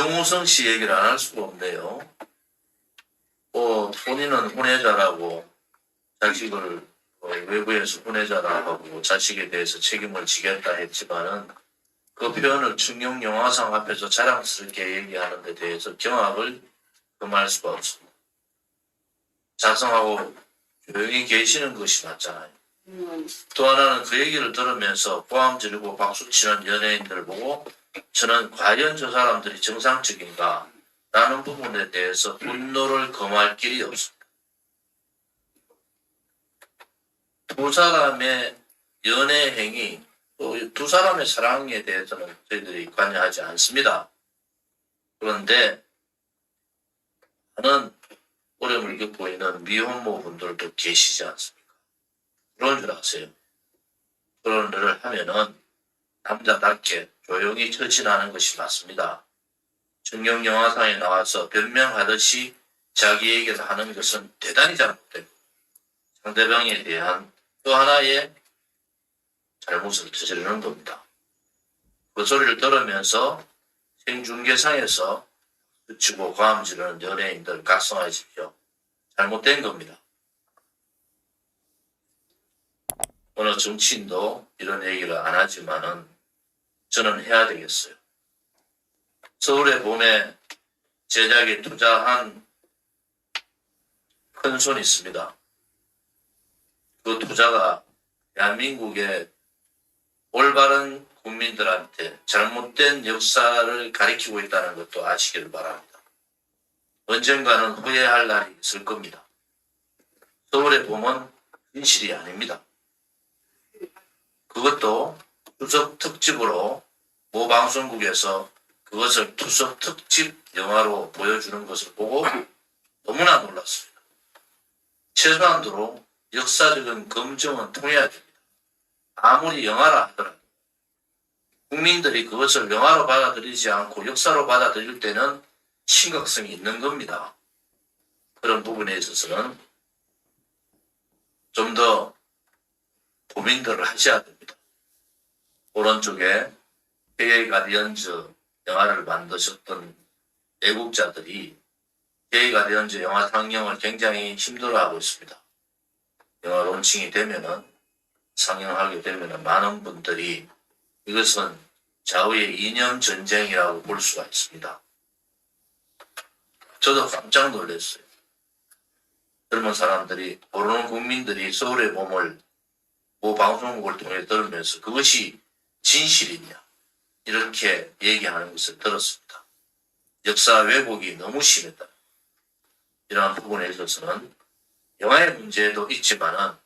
정우성 씨 얘기를 안 할 수가 없네요. 본인은 혼외자라고 자식을 외부에서 혼외자라고 하고 자식에 대해서 책임을 지겠다 했지만은 그 표현을 충격 영화상 앞에서 자랑스럽게 얘기하는 데 대해서 경악을 금할 수가 없습니다. 자성하고 조용히 계시는 것이 맞잖아요. 또 하나는 그 얘기를 들으면서 고함 지르고 박수치는 연예인들 보고 저는 과연 저 사람들이 정상적인가 라는 부분에 대해서 분노를 금할 길이 없습니다. 두 사람의 연애 행위, 또 두 사람의 사랑에 대해서는 저희들이 관여하지 않습니다. 그런데 많은 어려움을 겪고 있는 미혼모 분들도 계시지 않습니까? 그런 줄 아세요? 그런 일을 하면은 남자답게 조용히 처신하는 것이 맞습니다. 정경 영화상에 나와서 변명하듯이 자기 얘기를 하는 것은 대단히 잘못되고 상대방에 대한 또 하나의 잘못을 저지르는 겁니다. 그 소리를 들으면서 생중계상에서 붙이고 고함 지르는 연예인들 각성하십시오. 잘못된 겁니다. 어느 정치인도 이런 얘기를 안 하지만은 저는 해야 되겠어요. 서울의 봄에 제작에 투자한 큰 손이 있습니다. 그 투자가 대한민국의 올바른 국민들한테 잘못된 역사를 가리키고 있다는 것도 아시기를 바랍니다. 언젠가는 후회할 날이 있을 겁니다. 서울의 봄은 진실이 아닙니다. 그것도 추석 특집으로 모 방송국에서 그것을 추석 특집 영화로 보여주는 것을 보고 너무나 놀랐습니다. 최소한도로 역사적인 검증은 통해야 됩니다. 아무리 영화라 하더라도 국민들이 그것을 영화로 받아들이지 않고 역사로 받아들일 때는 심각성이 있는 겁니다. 그런 부분에 있어서는 좀 더 고민들을 하셔야 됩니다. 오른쪽에 게이 가디언즈 영화를 만드셨던 애국자들이 게이 가디언즈 영화 상영을 굉장히 힘들어하고 있습니다. 영화 론칭이 되면은 상영하게 되면은 많은 분들이 이것은 좌우의 이념 전쟁이라고 볼 수가 있습니다. 저도 깜짝 놀랐어요. 젊은 사람들이 모르는 국민들이 서울의 봄을 모 방송국을 통해 들으면서 그것이 진실이냐 이렇게 얘기하는 것을 들었습니다. 역사 왜곡이 너무 심했다. 이러한 부분에 있어서는 영화의 문제도 있지만은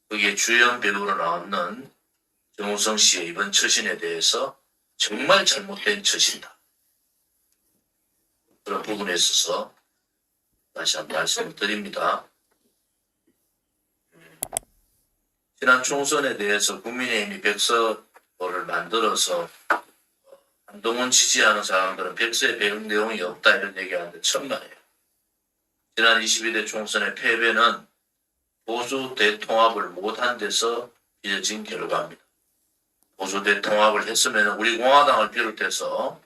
거기에 주연 배우로 나오는 정우성 씨의 이번 처신에 대해서 정말 잘못된 처신이다. 그런 부분에 있어서 다시 한번 말씀을 드립니다. 지난 총선에 대해서 국민의힘이 백서를 만들어서 한동훈 지지하는 사람들은 백서에 배운 내용이 없다 이런 얘기하는데 천만에요. 지난 22대 총선의 패배는 보수 대통합을 못한 데서 빚어진 결과입니다. 보수 대통합을 했으면 우리 공화당을 비롯해서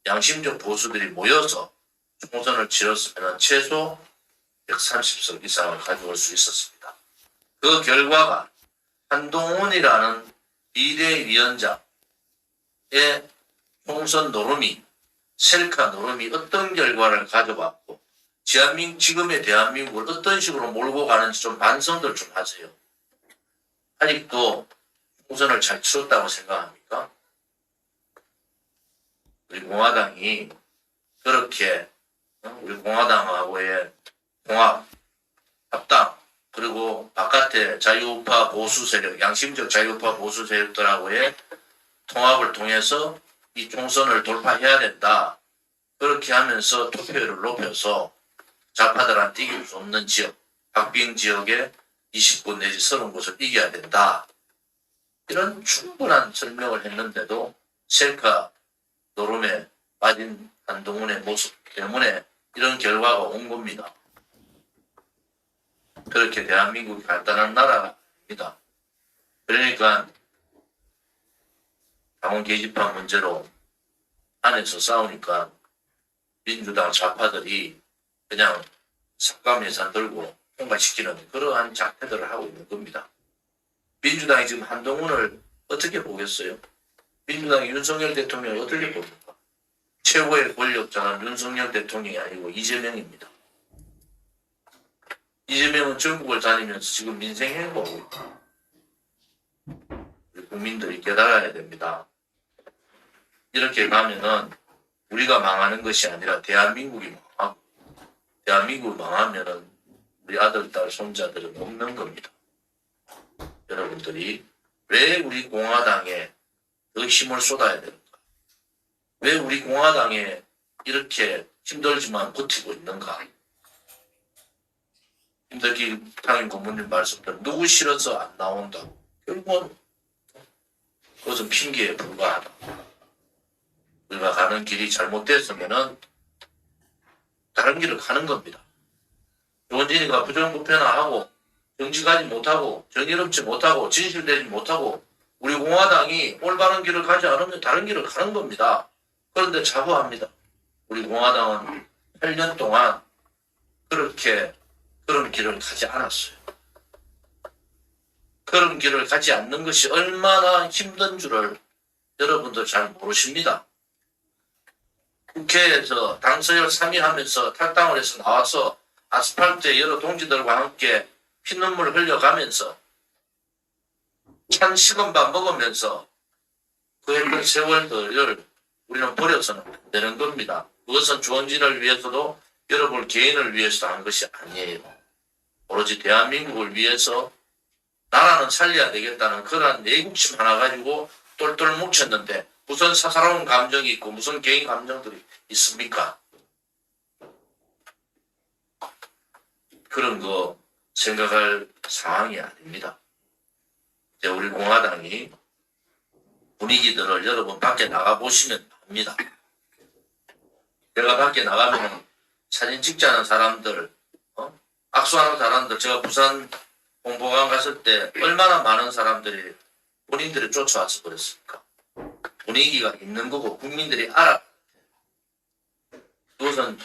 양심적 보수들이 모여서 총선을 치렀으면 최소 130석 이상을 가져올 수 있었습니다. 그 결과가 한동훈이라는 비대위원장의 총선 노름이 셀카 노름이 어떤 결과를 가져왔고 지금의 대한민국을 어떤 식으로 몰고 가는지 좀 반성들 좀 하세요. 아직도 총선을 잘 치렀다고 생각합니까? 우리 공화당이 그렇게 우리 공화당하고의 통합, 합당, 그리고 바깥에 자유우파 보수 세력, 양심적 자유우파 보수 세력들하고의 통합을 통해서 이 총선을 돌파해야 된다. 그렇게 하면서 투표율을 높여서 좌파들한테 이길 수 없는 지역, 박빙 지역에 20곳 내지 30곳을 이겨야 된다. 이런 충분한 설명을 했는데도 셀카 노름에 빠진 한동훈의 모습 때문에 이런 결과가 온 겁니다. 그렇게 대한민국이 간단한 나라가 아닙니다. 그러니까 당원 게시판 문제로 안에서 싸우니까 민주당 좌파들이 그냥 삭감 예산 들고 통과시키는 그러한 작태들을 하고 있는 겁니다. 민주당이 지금 한동훈을 어떻게 보겠어요? 민주당이 윤석열 대통령을 어떻게 봅니까? 최고의 권력자는 윤석열 대통령이 아니고 이재명입니다. 이재명은 전국을 다니면서 지금 민생 행보하고 있다. 우리 국민들이 깨달아야 됩니다. 이렇게 가면은 우리가 망하는 것이 아니라 대한민국이 망하고, 대한민국이 망하면은 우리 아들, 딸, 손자들은 없는 겁니다. 여러분들이 왜 우리 공화당에 더 힘을 쏟아야 되는가? 왜 우리 공화당에 이렇게 힘들지만 버티고 있는가? 김덕기 당임 고문님 말씀대로 누구 싫어서 안 나온다고. 결국은 그것은 핑계에 불과하다. 우리가 가는 길이 잘못됐으면은 다른 길을 가는 겁니다. 조원진이가 부정부패나하고 정치 가지 못하고 정의롭지 못하고 진실되지 못하고 우리 공화당이 올바른 길을 가지 않으면 다른 길을 가는 겁니다. 그런데 자부합니다. 우리 공화당은 8년 동안 그런 길을 가지 않았어요. 그런 길을 가지 않는 것이 얼마나 힘든 줄을 여러분들 잘 모르십니다. 국회에서 당서열 3위 하면서 탈당을 해서 나와서 아스팔트에 여러 동지들과 함께 피눈물 흘려가면서 찬 식은밥 먹으면서 그 했던 세월들을 우리는 버려서는 안 되는 겁니다. 그것은 조원진을 위해서도 여러분 개인을 위해서 한 것이 아니에요. 오로지 대한민국을 위해서 나라는 살려야 되겠다는 그런 애국심 하나 가지고 똘똘 뭉쳤는데 무슨 사사로운 감정이 있고 무슨 개인 감정들이 있습니까? 그런 거 생각할 상황이 아닙니다. 이제 우리 공화당이 분위기들을 여러분 밖에 나가보시면 압니다. 제가 밖에 나가면 사진 찍자는 사람들, 악수하는 사람들, 제가 부산 홍보관 갔을 때 얼마나 많은 사람들이 본인들이 쫓아와서 그랬습니까? 분위기가 있는 거고 국민들이 알아. 그것은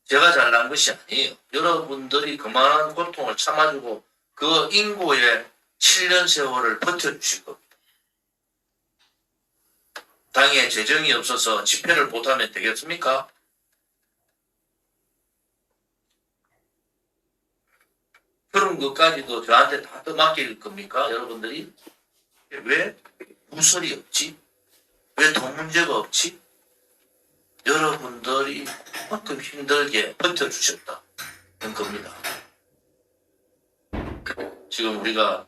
제가 잘난 것이 아니에요. 여러분들이 그만한 고통을 참아주고 그 인고의 7년 세월을 버텨주실 겁니다. 당에 재정이 없어서 집회를 못하면 되겠습니까? 그런 것까지도 저한테 다 떠맡길 겁니까? 여러분들이? 왜 무설이 없지? 왜 돈 문제가 없지? 여러분들이 그만큼 힘들게 버텨주셨다는 겁니다. 지금 우리가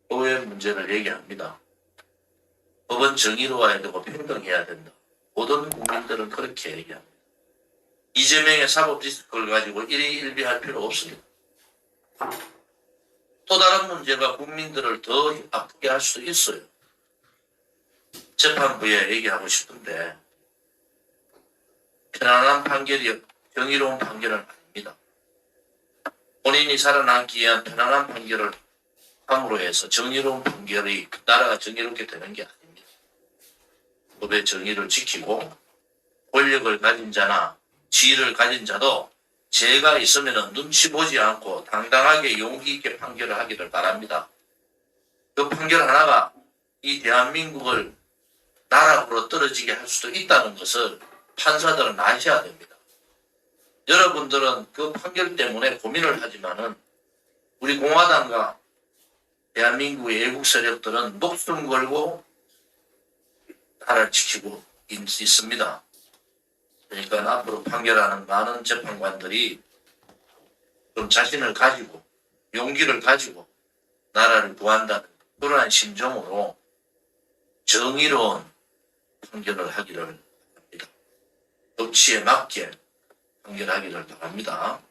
법의 문제를 얘기합니다. 법은 정의로워야 되고 평등해야 된다. 모든 국민들은 그렇게 얘기합니다. 이재명의 사법 리스크를 가지고 일희일비할 필요 없습니다. 또 다른 문제가 국민들을 더 아프게 할 수도 있어요. 재판부에 얘기하고 싶은데 편안한 판결이 정의로운 판결은 아닙니다. 본인이 살아남기 위한 편안한 판결을 함으로 해서 정의로운 판결이 나라가 정의롭게 되는 게 아닙니다. 법의 정의를 지키고 권력을 가진 자나 지위를 가진 자도 죄가 있으면 눈치 보지 않고 당당하게 용기 있게 판결을 하기를 바랍니다. 그 판결 하나가 이 대한민국을 나락으로 떨어지게 할 수도 있다는 것을 판사들은 아셔야 됩니다. 여러분들은 그 판결 때문에 고민을 하지만은 우리 공화당과 대한민국의 애국 세력들은 목숨 걸고 나라를 지키고 있습니다. 그러니까 앞으로 판결하는 많은 재판관들이 좀 자신을 가지고 용기를 가지고 나라를 구한다는 그러한 심정으로 정의로운 판결을 하기를 합니다. 법치에 맞게 판결하기를 바랍니다.